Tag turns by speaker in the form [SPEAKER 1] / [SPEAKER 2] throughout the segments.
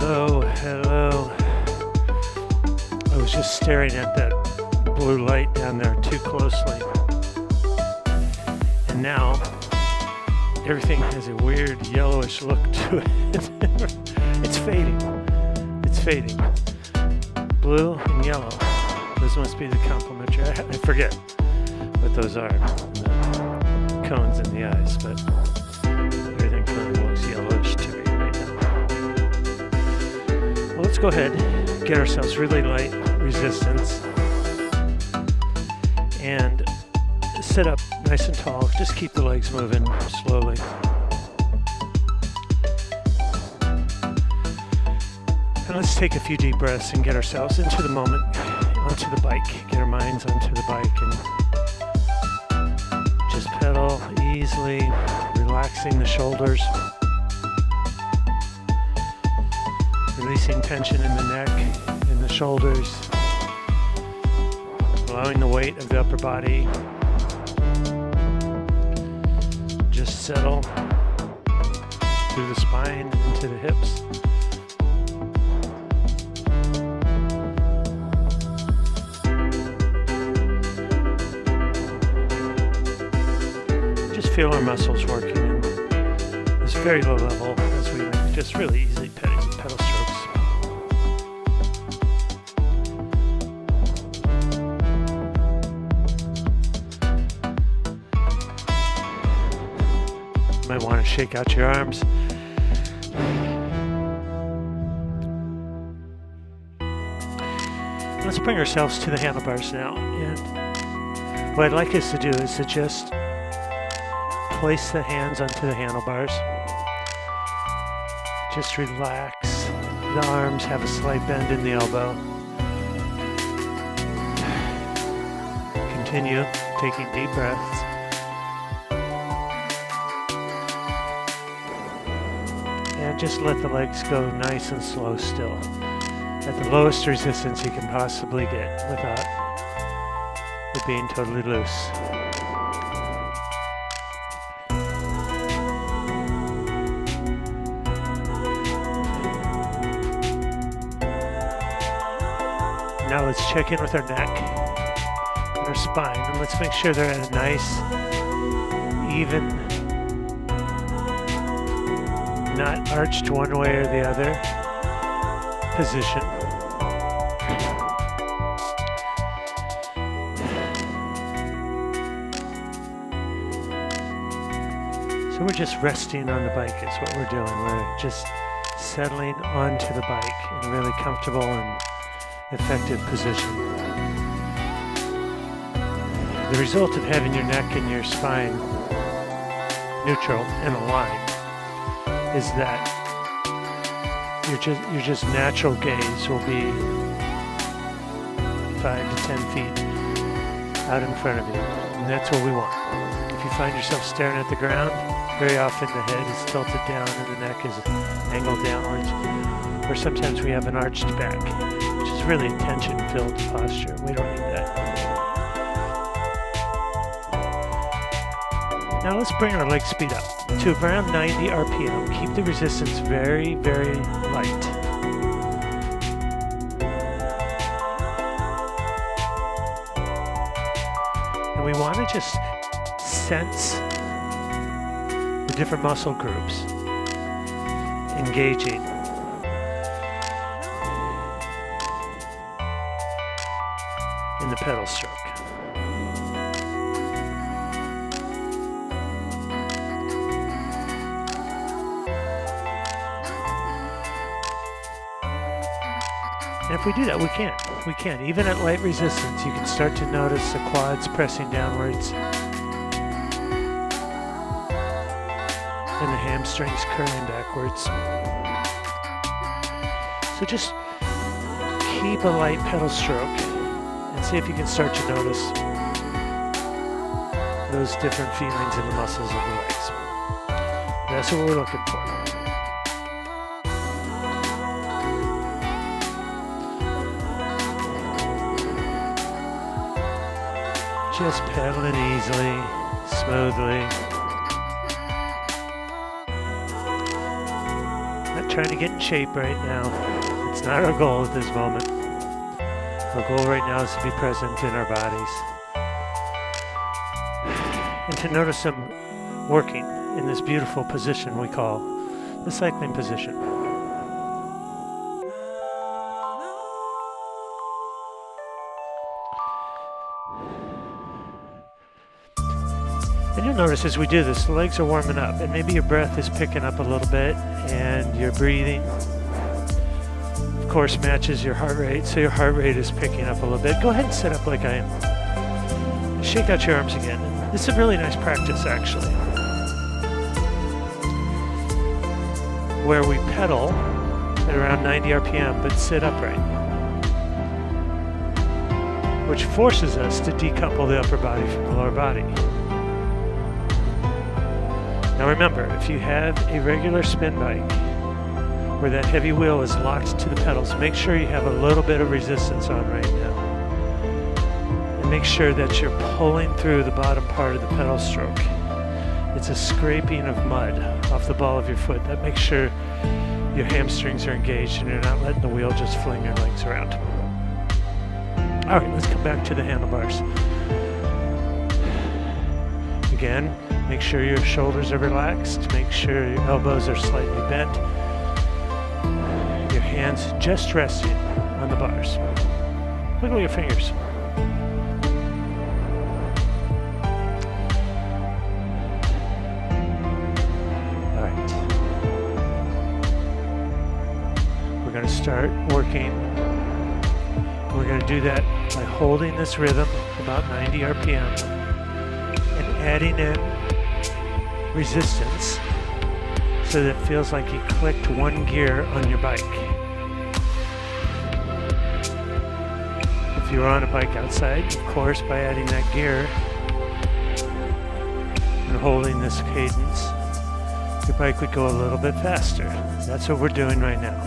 [SPEAKER 1] Hello, hello. I was just staring at that blue light down there too closely. And now, everything has a weird yellowish look to it. It's fading. It's fading. Blue and yellow. Those must be the complementary. I forget what those are. The cones in the eyes, but everything kind of looks yellowish to me right now. Well, let's go ahead, get ourselves really light resistance, and sit up nice and tall. Just keep the legs moving slowly. And let's take a few deep breaths and get ourselves into the moment, onto the bike. Get our minds onto the bike and just pedal easily, relaxing the shoulders, releasing tension in the neck and the shoulders, allowing the weight of the upper body just settle through the spine into the hips. Just feel our muscles working in this very low level as we just really easily pedal strokes. You might want to shake out your arms. Let's bring ourselves to the handlebars now. And what I'd like us to do is to just place the hands onto the handlebars. Just relax. The arms have a slight bend in the elbow. Continue taking deep breaths. And just let the legs go nice and slow still. At the lowest resistance you can possibly get without it being totally loose. Now let's check in with our neck and our spine, and let's make sure they're at a nice, even, not arched one way or the other position. So we're just resting on the bike is what we're doing. We're just settling onto the bike in a really comfortable and effective position. The result of having your neck and your spine neutral and aligned is that your just natural gaze will be 5 to 10 feet out in front of you, and that's what we want. If you find yourself staring at the ground, very often the head is tilted down and the neck is angled downwards, or sometimes we have an arched back, which is really a tension-filled posture. We don't need that. Now let's bring our leg speed up to around 90 RPM. Keep the resistance very, very light. And we want to just sense the different muscle groups engaging. In the pedal stroke. And if we do that, we can. We can. Even at light resistance, you can start to notice the quads pressing downwards and the hamstrings curling backwards. So just keep a light pedal stroke. See if you can start to notice those different feelings in the muscles of the legs. That's what we're looking for. Just pedaling easily, smoothly. Not trying to get in shape right now. It's not our goal at this moment. Our goal right now is to be present in our bodies. And to notice them working in this beautiful position we call the cycling position. And you'll notice as we do this, the legs are warming up, and maybe your breath is picking up a little bit, and your breathing, of course, matches your heart rate, so your heart rate is picking up a little bit. Go ahead and sit up like I am. Shake out your arms again. This is a really nice practice, actually, where we pedal at around 90 RPM, but sit upright, which forces us to decouple the upper body from the lower body. Now remember, if you have a regular spin bike where that heavy wheel is locked to the pedals, make sure you have a little bit of resistance on right now. And make sure that you're pulling through the bottom part of the pedal stroke. It's a scraping of mud off the ball of your foot. That makes sure your hamstrings are engaged and you're not letting the wheel just fling your legs around. All right, let's come back to the handlebars. Again, make sure your shoulders are relaxed. Make sure your elbows are slightly bent. Your hands just resting on the bars. Wiggle your fingers. All right. We're going to start working. We're going to do that by holding this rhythm about 90 RPM and adding in resistance so that it feels like you clicked one gear on your bike. If you were on a bike outside, of course, by adding that gear and holding this cadence, your bike would go a little bit faster. That's what we're doing right now.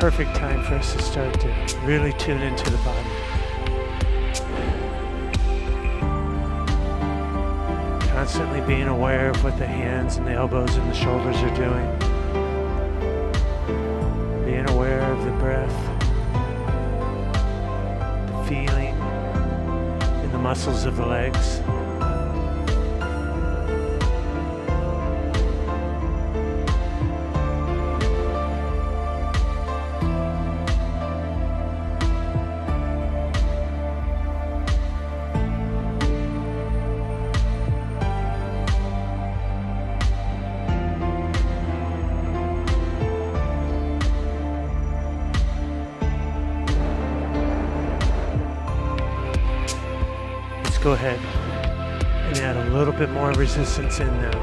[SPEAKER 1] Perfect time for us to start to really tune into the body. Constantly being aware of what the hands and the elbows and the shoulders are doing. Being aware of the breath, the feeling in the muscles of the legs. Go ahead and add a little bit more resistance in now.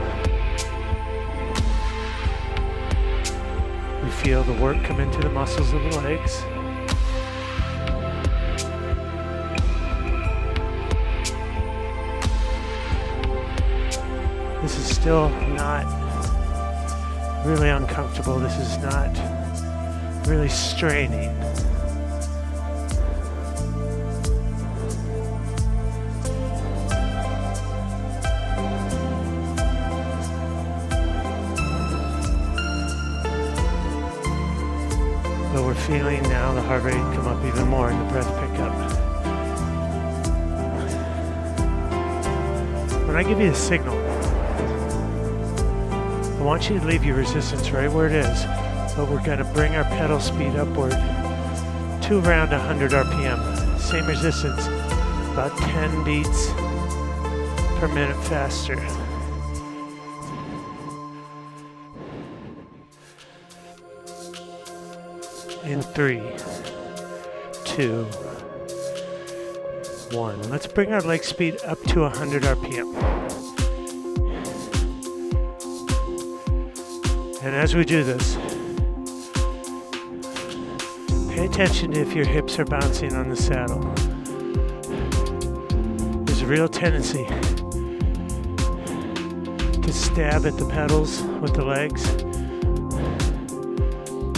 [SPEAKER 1] We feel the work come into the muscles of the legs. This is still not really uncomfortable. This is not really straining. But we're feeling now the heart rate come up even more and the breath pick up. When I give you a signal, I want you to leave your resistance right where it is, but we're going to bring our pedal speed upward to around 100 RPM. Same resistance, about 10 beats per minute faster. In 3, 2, 1. Let's bring our leg speed up to 100 RPM. And as we do this, pay attention if your hips are bouncing on the saddle. There's a real tendency to stab at the pedals with the legs,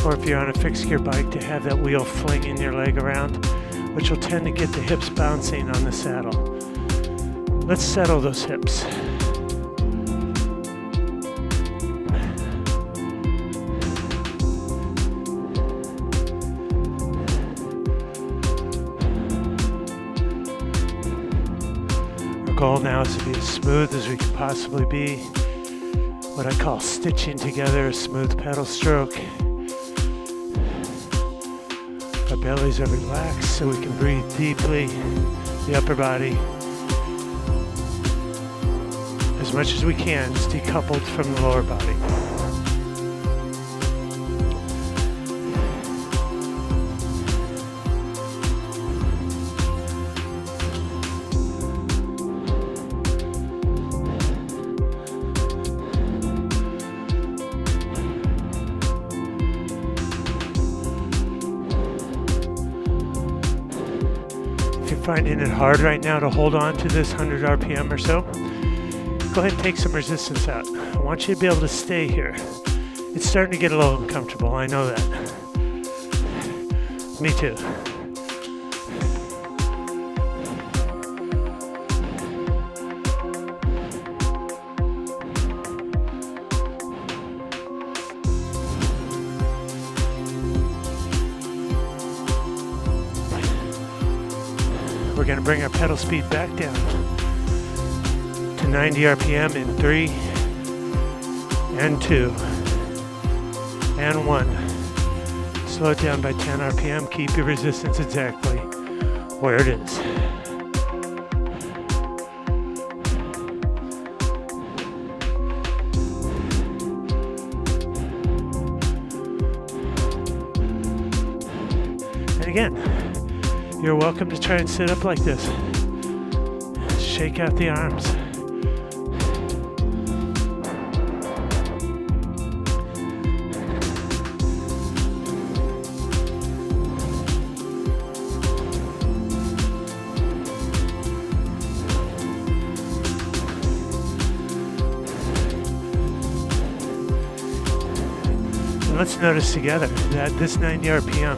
[SPEAKER 1] or if you're on a fixed gear bike, to have that wheel flinging your leg around, which will tend to get the hips bouncing on the saddle. Let's settle those hips. Our goal now is to be as smooth as we can possibly be. What I call stitching together a smooth pedal stroke. Our bellies are relaxed so we can breathe deeply, the upper body, as much as we can, is decoupled from the lower body. Finding it hard right now to hold on to this 100 RPM or so, go ahead and take some resistance out. I want you to be able to stay here. It's starting to get a little uncomfortable, I know that. Me too. We're going to bring our pedal speed back down to 90 RPM in 3 and 2 and 1. Slow it down by 10 RPM. Keep your resistance exactly where it is. And again, you're welcome to try and sit up like this. Shake out the arms. And let's notice together that this 90 RPM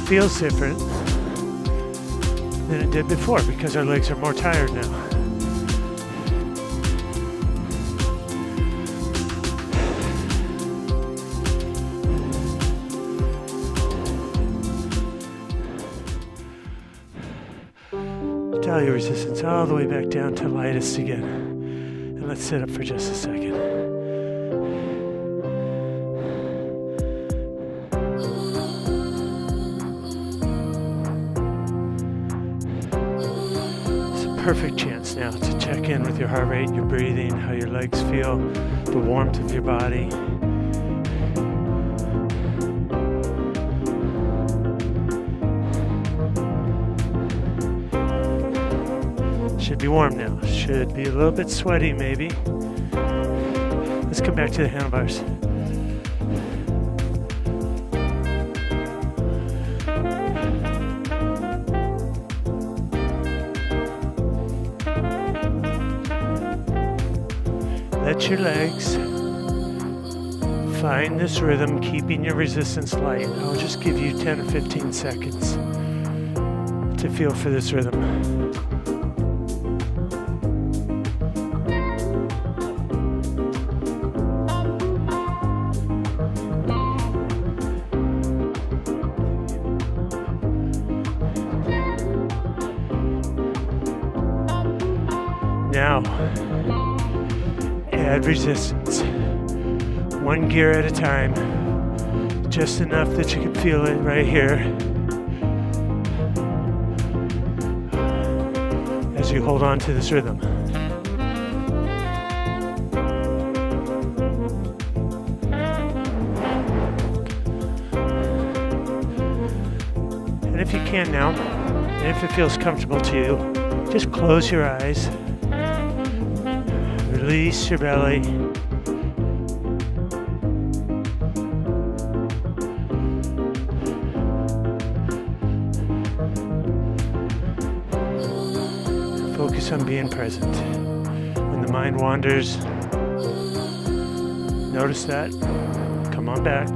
[SPEAKER 1] feels different than it did before because our legs are more tired now. Dial your resistance all the way back down to lightest again. And let's sit up for just a second. Perfect chance now to check in with your heart rate, your breathing, how your legs feel, the warmth of your body. Should be warm now. Should be a little bit sweaty maybe. Let's come back to the handlebars. Let your legs find this rhythm, keeping your resistance light. I'll just give you 10 or 15 seconds to feel for this rhythm. Now, add resistance, one gear at a time, just enough that you can feel it right here as you hold on to this rhythm. And if you can now, and if it feels comfortable to you, just close your eyes. Release your belly. focus on being present. When the mind wanders, notice that. Come on back.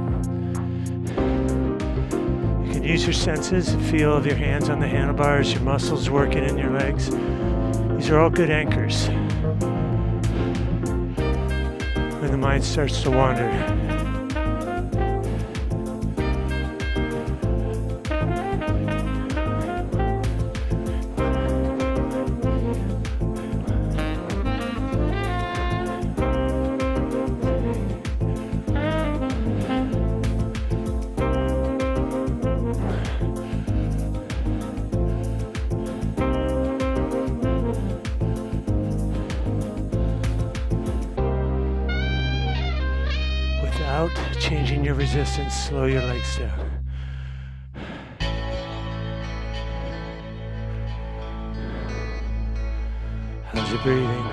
[SPEAKER 1] You can use your senses, feel of your hands on the handlebars, your muscles working in your legs. These are all good anchors. When the mind starts to wander, changing your resistance, slow your legs down. How's your breathing?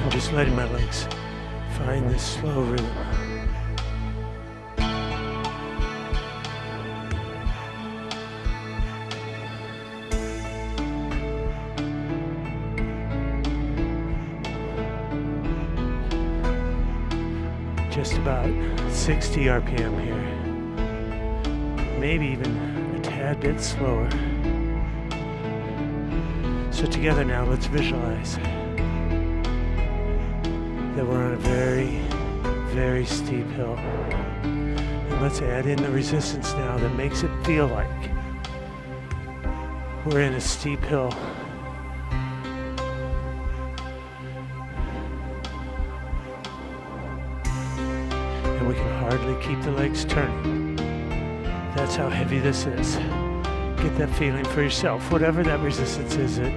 [SPEAKER 1] I'm just letting my legs find this slow rhythm. Just about 60 RPM here, maybe even a tad bit slower. So together now, let's visualize that we're on a very, very steep hill. And let's add in the resistance now that makes it feel like we're in a steep hill. And we can hardly keep the legs turning. That's how heavy this is. Get that feeling for yourself. Whatever that resistance is, it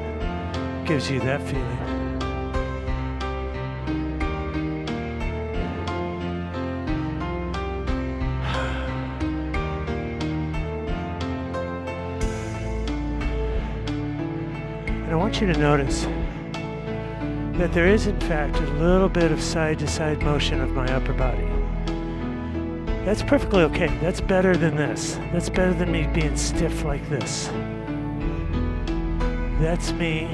[SPEAKER 1] gives you that feeling. And I want you to notice that there is in fact a little bit of side-to-side motion of my upper body. That's perfectly okay. That's better than this. That's better than me being stiff like this. That's me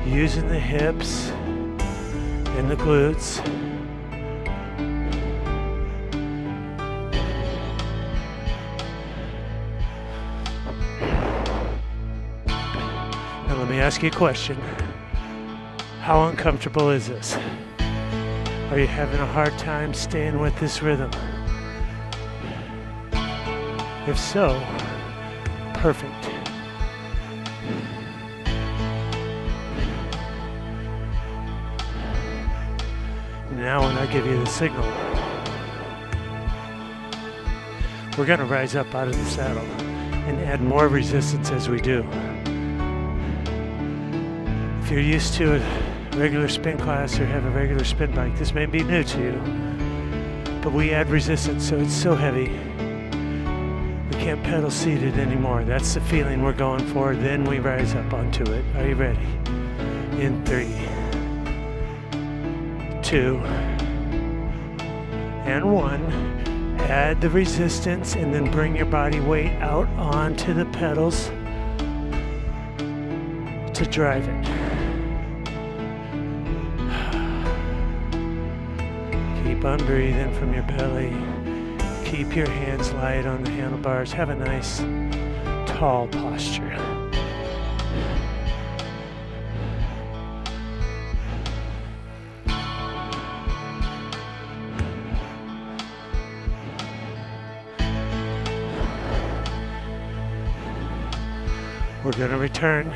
[SPEAKER 1] using the hips and the glutes. Now let me ask you a question. How uncomfortable is this? Are you having a hard time staying with this rhythm? If so, perfect. Now when I give you the signal, we're going to rise up out of the saddle and add more resistance as we do. If you're used to it, regular spin class or have a regular spin bike, this may be new to you, but we add resistance so it's so heavy we can't pedal seated anymore. That's the feeling we're going for. Then we rise up onto it. Are you ready? In 3, 2, and 1. Add the resistance and then bring your body weight out onto the pedals to drive it. Keep on breathing from your belly. Keep your hands light on the handlebars. Have a nice, tall posture. We're going to return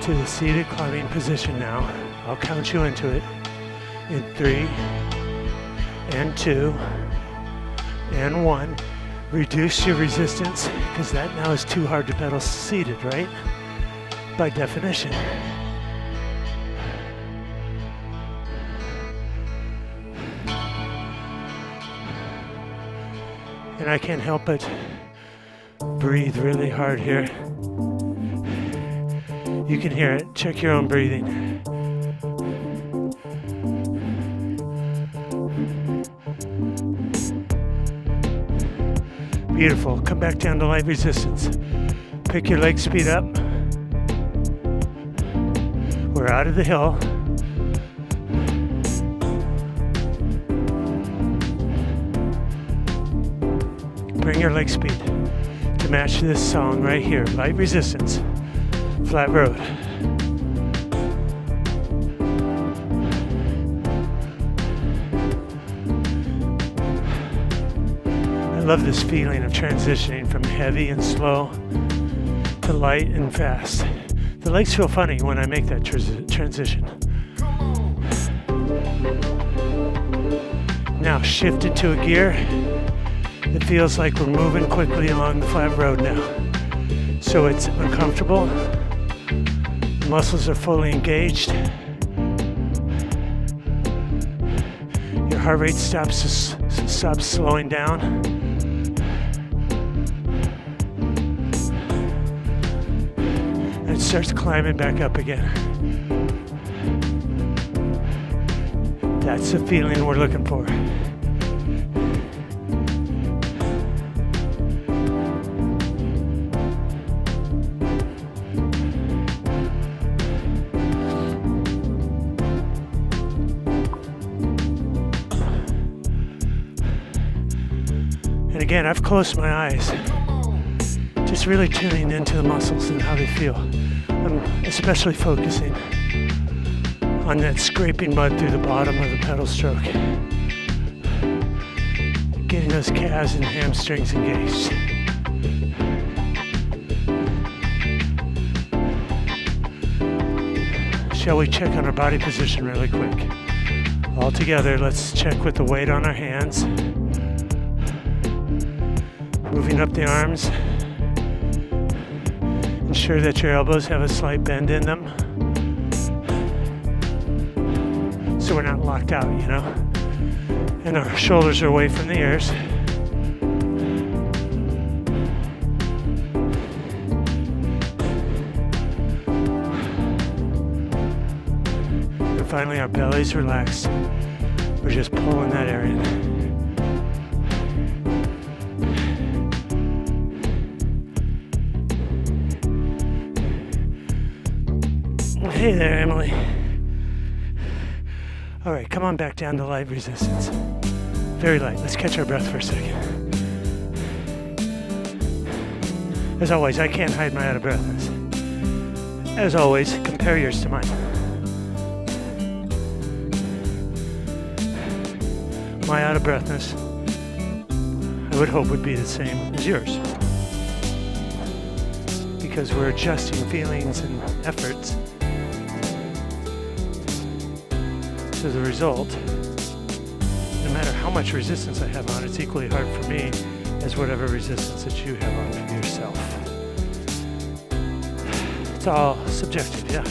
[SPEAKER 1] to the seated climbing position now. I'll count you into it. In 3, and 2, and 1. Reduce your resistance, because that now is too hard to pedal seated, right? By definition. And I can't help but breathe really hard here. You can hear it. Check your own breathing. Beautiful. Come back down to light resistance. Pick your leg speed up. We're out of the hill. Bring your leg speed to match this song right here. Light resistance. Flat road. I love this feeling of transitioning from heavy and slow to light and fast. The legs feel funny when I make that transition. Now shift into a gear that feels like we're moving quickly along the flat road now. So it's uncomfortable. The muscles are fully engaged. Your heart rate stops slowing down. And it starts climbing back up again. That's the feeling we're looking for. And again, I've closed my eyes, just really tuning into the muscles and how they feel. I'm especially focusing on that scraping mud through the bottom of the pedal stroke. Getting those calves and hamstrings engaged. Shall we check on our body position really quick? All together, let's check with the weight on our hands. Moving up the arms. Ensure that your elbows have a slight bend in them. So we're not locked out, you know? And our shoulders are away from the ears. And finally, our belly's relaxed. We're just pulling that air in. Hey there, Emily. All right, come on back down to light resistance. Very light. Let's catch our breath for a second. As always, I can't hide my out-of-breathness. As always, compare yours to mine. My out-of-breathness, I would hope, would be the same as yours. Because we're adjusting feelings and efforts to the result. No matter how much resistance I have on, it's equally hard for me as whatever resistance that you have on for yourself. It's all subjective, yeah.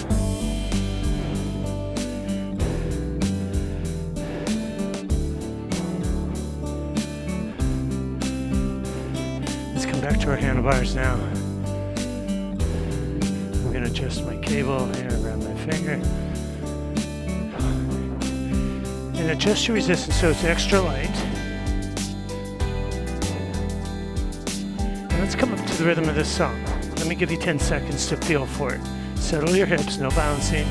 [SPEAKER 1] Let's come back to our handlebars now. I'm going to adjust my cable here around my finger. And adjust your resistance so it's extra light. And let's come up to the rhythm of this song. Let me give you 10 seconds to feel for it. Settle your hips, no bouncing.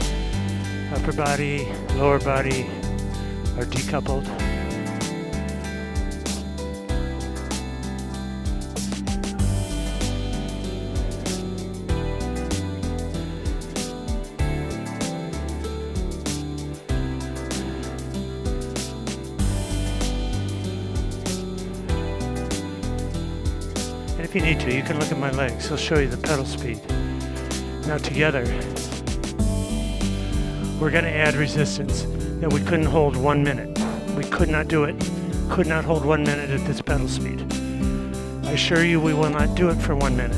[SPEAKER 1] Upper body, lower body are decoupled. If you need to, you can look at my legs. They'll show you the pedal speed. Now together, we're going to add resistance that we couldn't hold 1 minute. We could not do it. Could not hold 1 minute at this pedal speed. I assure you we will not do it for 1 minute.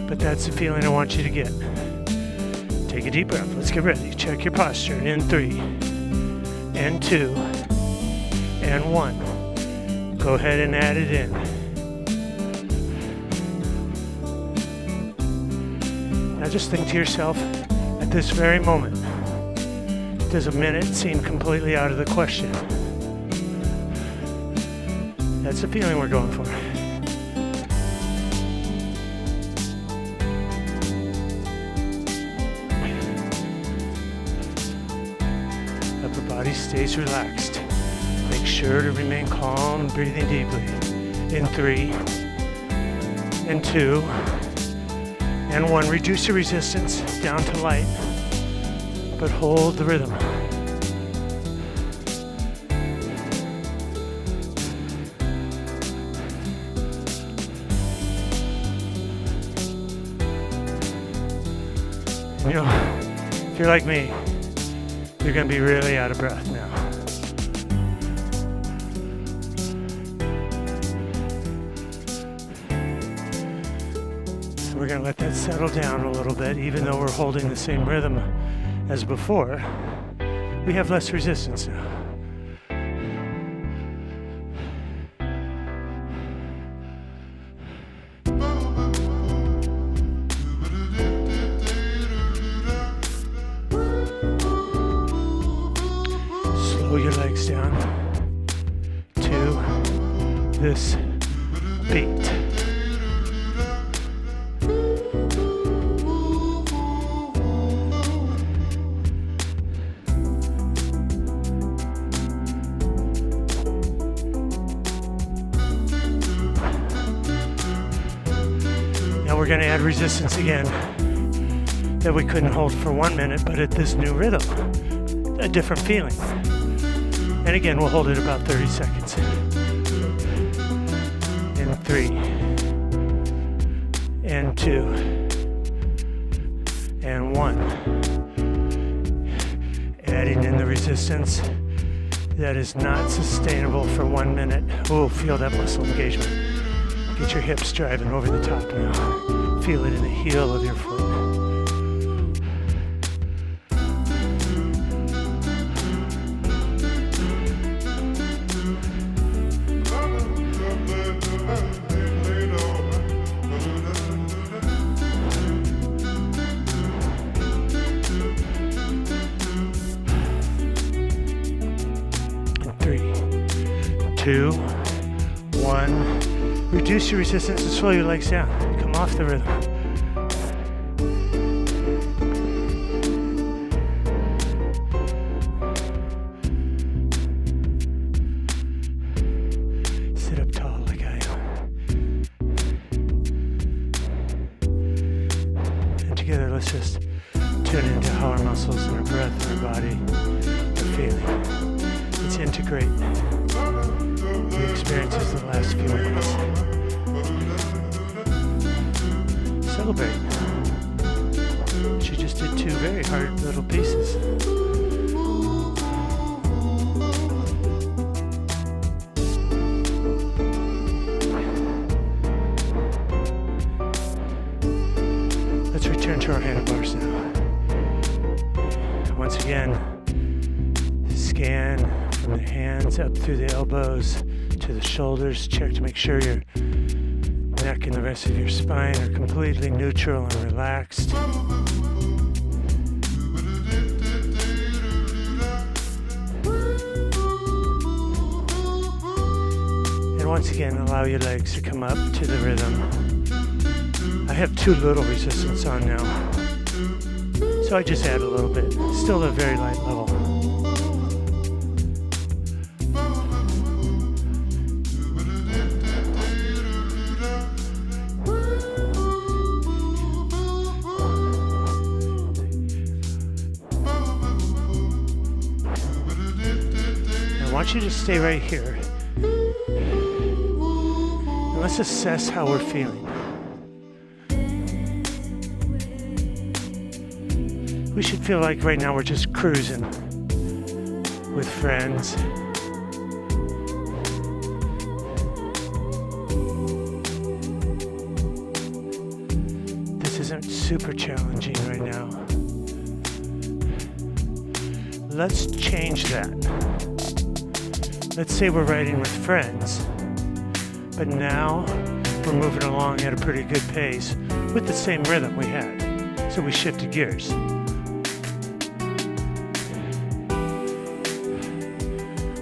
[SPEAKER 1] But that's the feeling I want you to get. Take a deep breath. Let's get ready. Check your posture. In 3, and 2, and 1. Go ahead and add it in. Now just think to yourself, at this very moment, does a minute seem completely out of the question? That's the feeling we're going for. Upper body stays relaxed. Make sure to remain calm and breathing deeply. In 3, and 2, and 1. Reduce your resistance down to light, but hold the rhythm. You know, if you're like me, you're going to be really out of breath now. We're going to let that settle down a little bit. Even though we're holding the same rhythm as before, we have less resistance now. Slow your legs down to this beat. We're going to add resistance again that we couldn't hold for 1 minute, but at this new rhythm, a different feeling. And again, we'll hold it about 30 seconds. In 3, and 2, and 1. Adding in the resistance that is not sustainable for 1 minute. Oh, feel that muscle engagement. Get your hips driving over the top now. Feel it in the heel of your foot. And 3, 2, 1. Reduce your resistance and slow your legs down. Come off the rhythm. Sit up tall like I am. And together, let's just tune into how our muscles and our breath and our body are feeling. Let's integrate the experiences of the last few minutes. Celebrate. She just did 2 very hard little pieces. Let's return to our handlebars now. Once again, scan from the hands up through the elbows to the shoulders. Check to make sure your neck and the rest of your spine are completely neutral and relaxed. And once again, allow your legs to come up to the rhythm. I have 2 little resistance on now, so I just add a little bit. Still a very light level. I want you to stay right here. And let's assess how we're feeling. We should feel like right now we're just cruising with friends. This isn't super challenging right now. Let's change that. Let's say we're riding with friends, but now we're moving along at a pretty good pace with the same rhythm we had. So we shifted gears.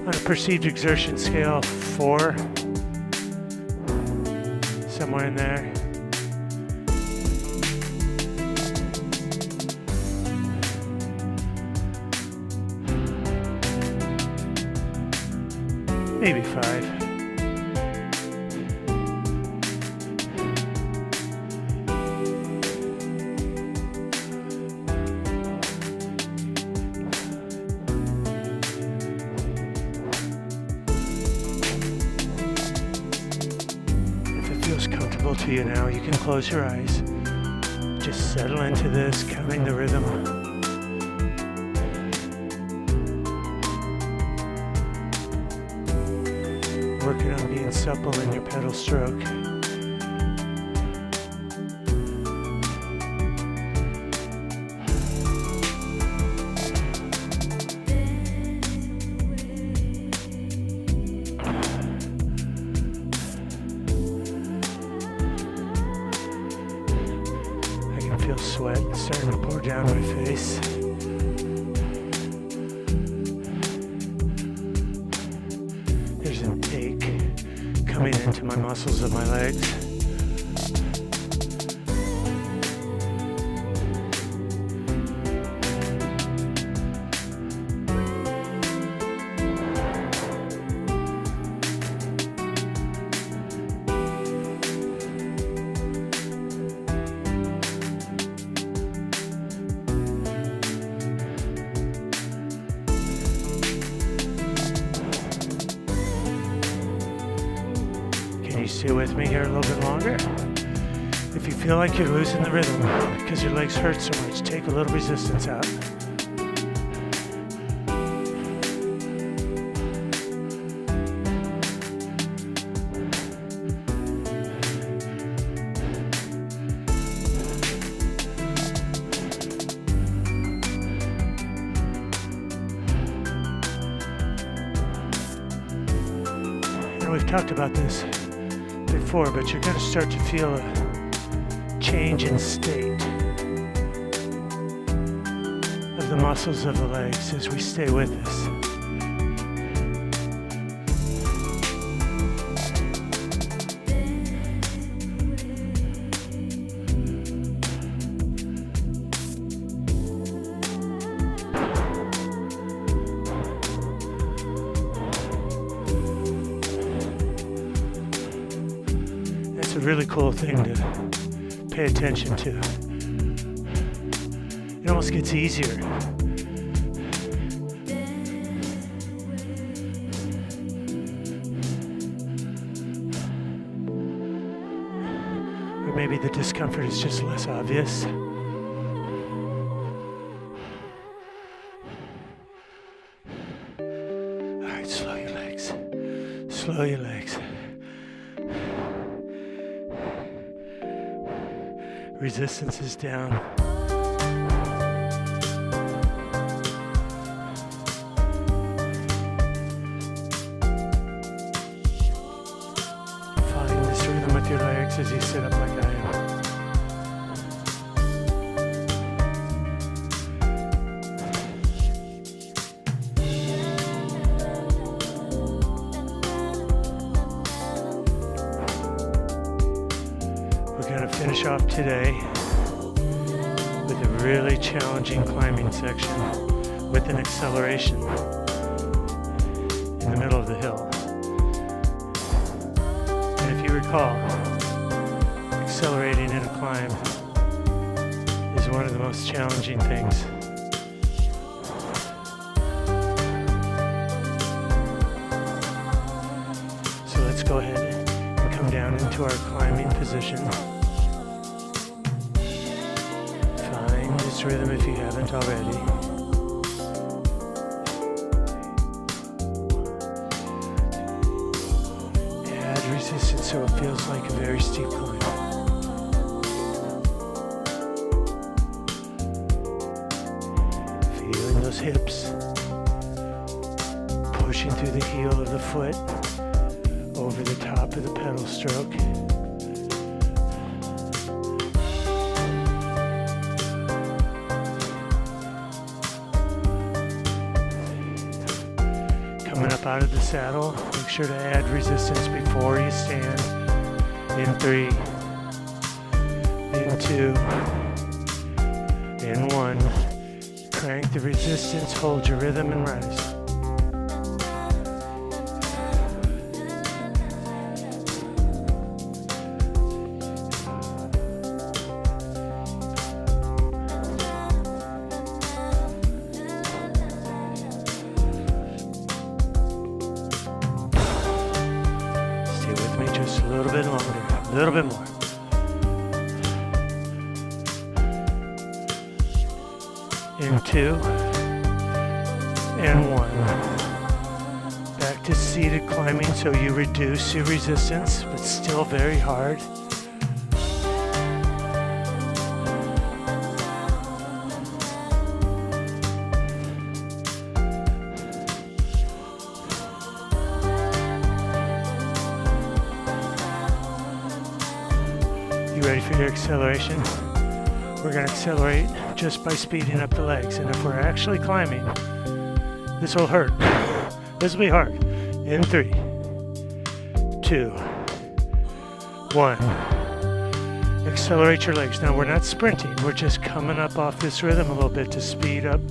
[SPEAKER 1] On a perceived exertion scale, 4, somewhere in there. Maybe 5. Comfortable to you now, you can close your eyes. Just settle into this, counting the rhythm. Working on being supple in your pedal stroke. Feel sweat starting to pour down my face. There's an ache coming into my muscles of my legs. Stay with me here a little bit longer. If you feel like you're losing the rhythm because your legs hurt so much, take a little resistance out. And we've talked about this before, but you're going to start to feel a change in state of the muscles of the legs as we stay with this. It's a really cool thing to pay attention to. It almost gets easier. Or maybe the discomfort is just less obvious. All right, slow your legs. Slow your legs. Resistance is down. Find this rhythm with your legs as you sit up like I am. We're going to finish off today with a really challenging climbing section with an acceleration in the middle of the hill. And if you recall, accelerating in a climb is one of the most challenging things. So let's go ahead and come down into our climbing position. Find this rhythm if you haven't already. Add resistance so it feels like a very steep climb. Feeling those hips. Pushing through the heel of the foot over the top of the pedal stroke. out of the saddle. Make sure to add resistance before you stand. In 3, in 2, in 1. Crank the resistance, hold your rhythm and rise. Stay with me just a little bit longer, a little bit more. In 2, and 1. Back to seated climbing, so you reduce your resistance, but still very hard. You ready for your acceleration? We're going to accelerate just by speeding up the legs. And if we're actually climbing, this will hurt. This will be hard. In 3, 2, 1. Accelerate your legs. Now we're not sprinting. We're just coming up off this rhythm a little bit to speed up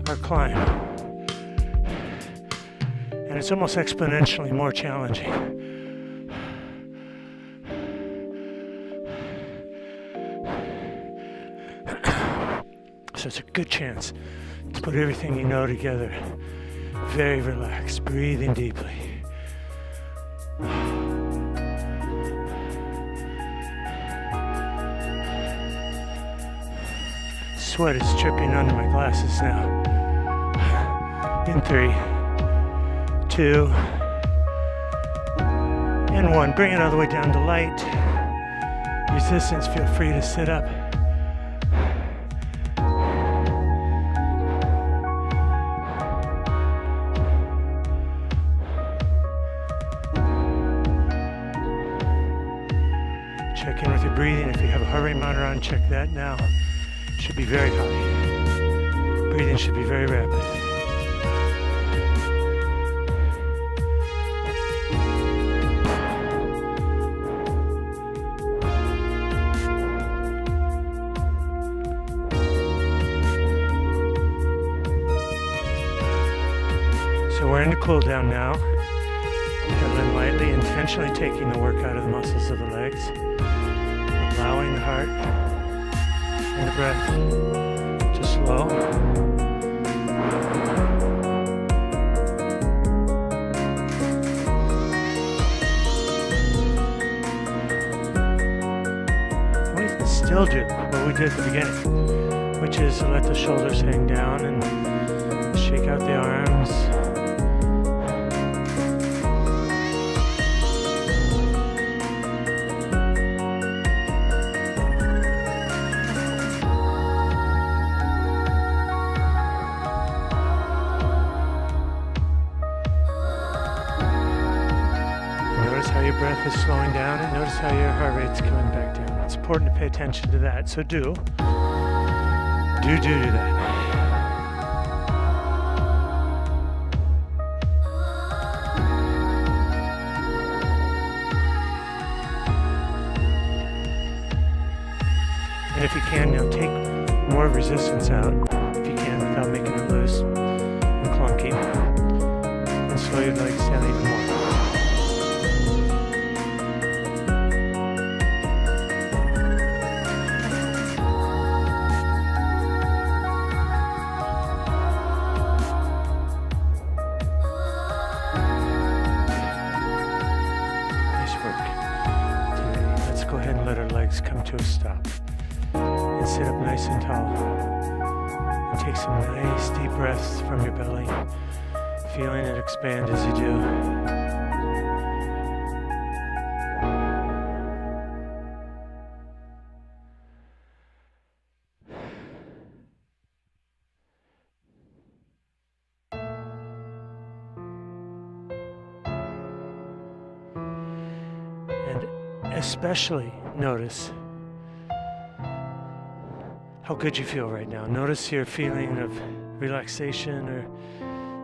[SPEAKER 1] our climb. And it's almost exponentially more challenging. So it's a good chance to put everything you know together. Very relaxed, breathing deeply. Sweat is dripping under my glasses now. In 3, 2, and 1. Bring it all the way down to light. Resistance, feel free to sit up. Check in with your breathing. If you have a heart rate monitor on, check that now. It should be very high. Breathing should be very rapid. So we're in the cool down now. Pedaling lightly, intentionally taking the work out of the muscles of the legs. Allowing the heart and the breath to slow. We can still do what we did at the beginning, which is to let the shoulders hang down and shake out the arms. Notice how your breath is slowing down, and notice how your heart rate's coming back down. It's important to pay attention to that, so do that. And if you can, now take more resistance out, if you can, without making it loose and clunky, and slow your legs down even more. Go ahead and let our legs come to a stop and sit up nice and tall, and take some nice deep breaths from your belly, feeling it expand as you do. Especially notice how good you feel right now. Notice your feeling of relaxation or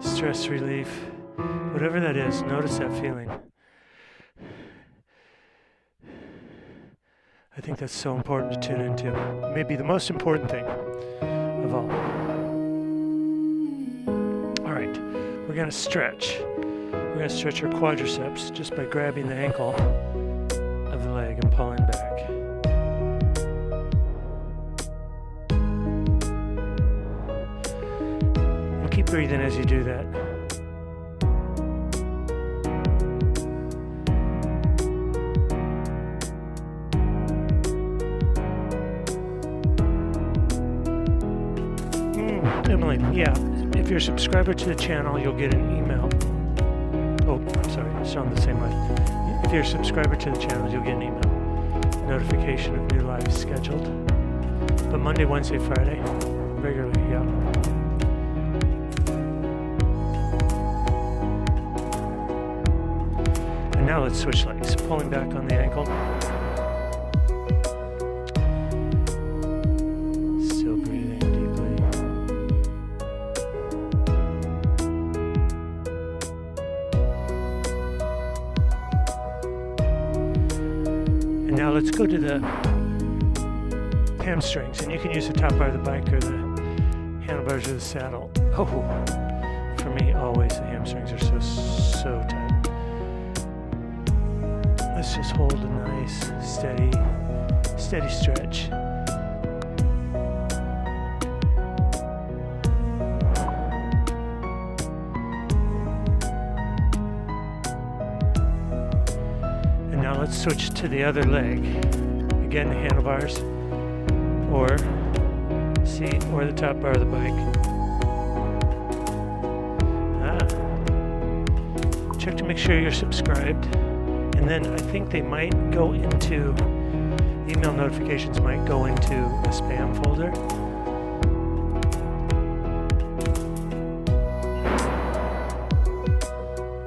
[SPEAKER 1] stress relief. Whatever that is, notice that feeling. I think that's so important to tune into. Maybe the most important thing of all. All right, we're gonna stretch. We're gonna stretch our quadriceps just by grabbing the ankle of the leg and pulling back. And keep breathing as you do that. Emily, yeah, if you're a subscriber to the channel, you'll get an email. Oh, I'm sorry, it's on the same line. If you're a subscriber to the channel, you'll get an email. Notification of new live scheduled. But Monday, Wednesday, Friday, regularly, yeah. And now let's switch legs. Pulling back on the ankle. Still breathing deeply. And now let's go to the hamstrings. And you can use the top bar of the bike or the handlebars of the saddle. Oh, for me, always the hamstrings are so tight. Let's just hold a nice, steady stretch. And now let's switch to the other leg. Again, the handlebars, or seat, or the top bar of the bike. Check to make sure you're subscribed. And then I think they might go into, email notifications might go into a spam folder.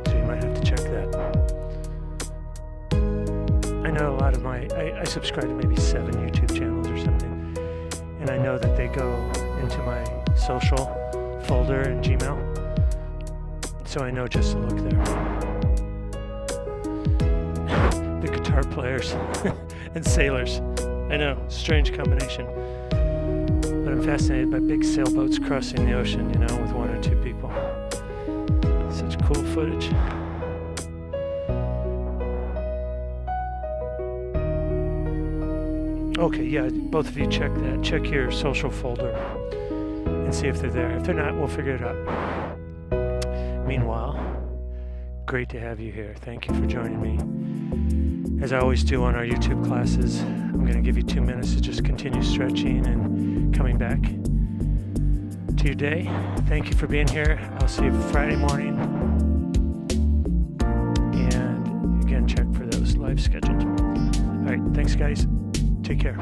[SPEAKER 1] So you might have to check that. I know a lot of I subscribe to maybe 7 YouTube channels or something. And I know that they go into my social folder in Gmail. So I know just to look there. The guitar players and sailors. I know, strange combination. But I'm fascinated by big sailboats crossing the ocean, you know, with 1 or 2 people. Such cool footage. Okay, yeah, both of you check that. Check your social folder and see if they're there. If they're not, we'll figure it out. Meanwhile, great to have you here. Thank you for joining me. As I always do on our YouTube classes, I'm going to give you 2 minutes to just continue stretching and coming back to your day. Thank you for being here. I'll see you Friday morning. And again, check for those live scheduled. All right, thanks guys. Take care.